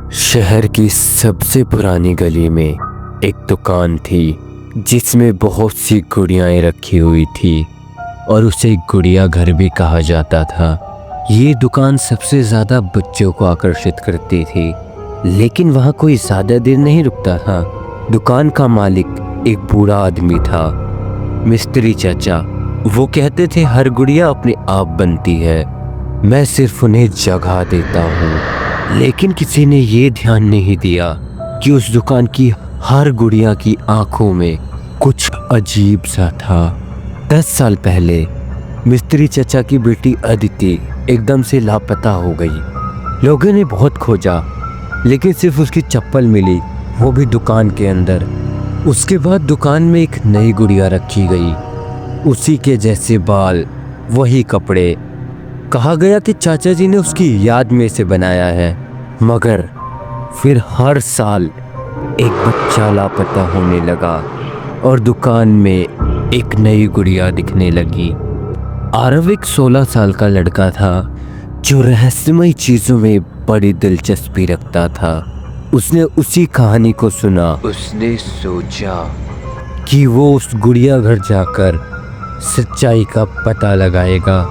शहर की सबसे पुरानी गली में एक दुकान थी जिसमें बहुत सी गुड़ियाएं रखी हुई थी और उसे गुड़िया घर भी कहा जाता था। ये दुकान सबसे ज़्यादा बच्चों को आकर्षित करती थी, लेकिन वहाँ कोई ज़्यादा देर नहीं रुकता था। दुकान का मालिक एक बूढ़ा आदमी था, मिस्त्री चाचा। वो कहते थे हर गुड़िया अपने आप बनती है, मैं सिर्फ उन्हें जगह देता हूँ। लेकिन किसी ने ये ध्यान नहीं दिया कि उस दुकान की हर गुड़िया की आंखों में कुछ अजीब सा था। 10 साल पहले मिस्त्री चाचा की बेटी अदिति एकदम से लापता हो गई। लोगों ने बहुत खोजा, लेकिन सिर्फ उसकी चप्पल मिली, वो भी दुकान के अंदर। उसके बाद दुकान में एक नई गुड़िया रखी गई, उसी के जैसे बाल, वही कपड़े। कहा गया कि चाचा जी ने उसकी याद में से बनाया है। मगर फिर हर साल एक बच्चा लापता होने लगा और दुकान में एक नई गुड़िया दिखने लगी। आरव एक 16 साल का लड़का था जो रहस्यमय चीज़ों में बड़ी दिलचस्पी रखता था। उसने उसी कहानी को सुना। उसने सोचा कि वो उस गुड़िया घर जाकर सच्चाई का पता लगाएगा।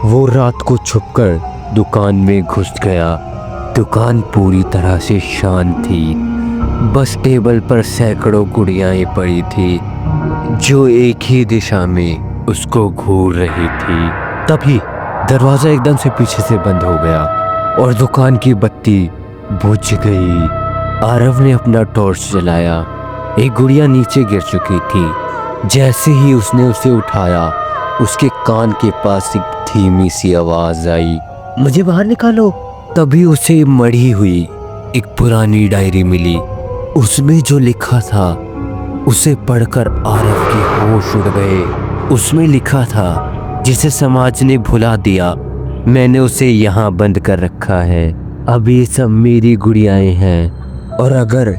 वो रात को छुपकर दुकान में घुस गया। दुकान पूरी तरह से शांत थी, बस टेबल पर सैकड़ों गुड़ियाएं पड़ी थी जो एक ही दिशा में उसको घूर रही थी। तभी दरवाज़ा एकदम से पीछे से बंद हो गया और दुकान की बत्ती बुझ गई। आरव ने अपना टॉर्च जलाया। एक गुड़िया नीचे गिर चुकी थी। जैसे ही उसने उसे उठाया, उसके कान के पास एक धीमी सी आवाज आई, मुझे बाहर निकालो। तभी उसे मढ़ी हुई एक पुरानी डायरी मिली। उसमें जो लिखा था उसे पढ़कर आरव के होश उड़ गए। उसमें लिखा था, जिसे समाज ने भुला दिया, मैंने उसे यहाँ बंद कर रखा है। अब ये सब मेरी गुड़ियाएं हैं और अगर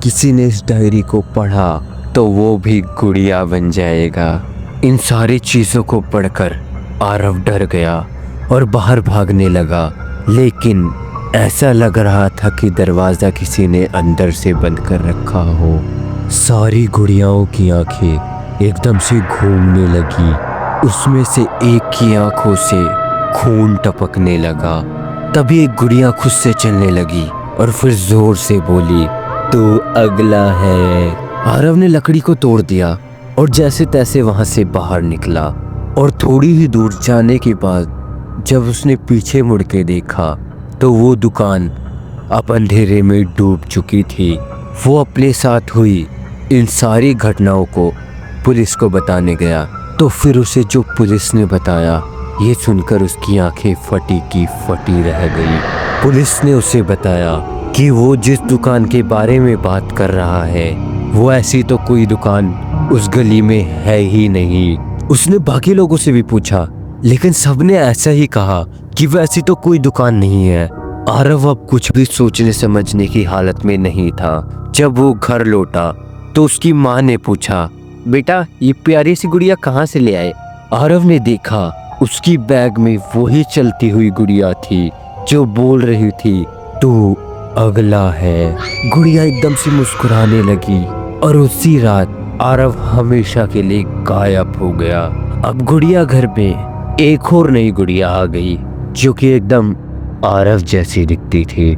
किसी ने इस डायरी को पढ़ा तो वो भी गुड़िया बन जाएगा। इन सारी चीज़ों को पढ़कर आरव डर गया और बाहर भागने लगा, लेकिन ऐसा लग रहा था कि दरवाज़ा किसी ने अंदर से बंद कर रखा हो। सारी गुड़ियाओं की आंखें एकदम से घूमने लगी। उसमें से एक की आंखों से खून टपकने लगा। तभी एक गुड़िया खुद से चलने लगी और फिर जोर से बोली, तू अगला है। आरव ने लकड़ी को तोड़ दिया और जैसे तैसे वहां से बाहर निकला और थोड़ी ही दूर जाने के बाद जब उसने पीछे मुड़ के देखा तो वो दुकान अब अंधेरे में डूब चुकी थी। वो अपने साथ हुई इन सारी घटनाओं को पुलिस को बताने गया, तो फिर उसे जो पुलिस ने बताया, ये सुनकर उसकी आंखें फटी की फटी रह गई। पुलिस ने उसे बताया कि वो जिस दुकान के बारे में बात कर रहा है, वो ऐसी तो कोई दुकान उस गली में है ही नहीं। उसने बाकी लोगों से भी पूछा, लेकिन सबने ऐसा ही कहा कि वैसी तो कोई दुकान नहीं है। आरव अब कुछ भी सोचने समझने की हालत में नहीं था। जब वो घर लौटा तो उसकी माँ ने पूछा, बेटा ये प्यारी सी गुड़िया कहाँ से ले आए? आरव ने देखा उसकी बैग में वही चलती हुई गुड़िया थी जो बोल रही थी, तू अगला है। गुड़िया एकदम से मुस्कुराने लगी और उसी रात आरव हमेशा के लिए गायब हो गया। अब गुड़िया घर में एक और नई गुड़िया आ गई जो कि एकदम आरव जैसी दिखती थी।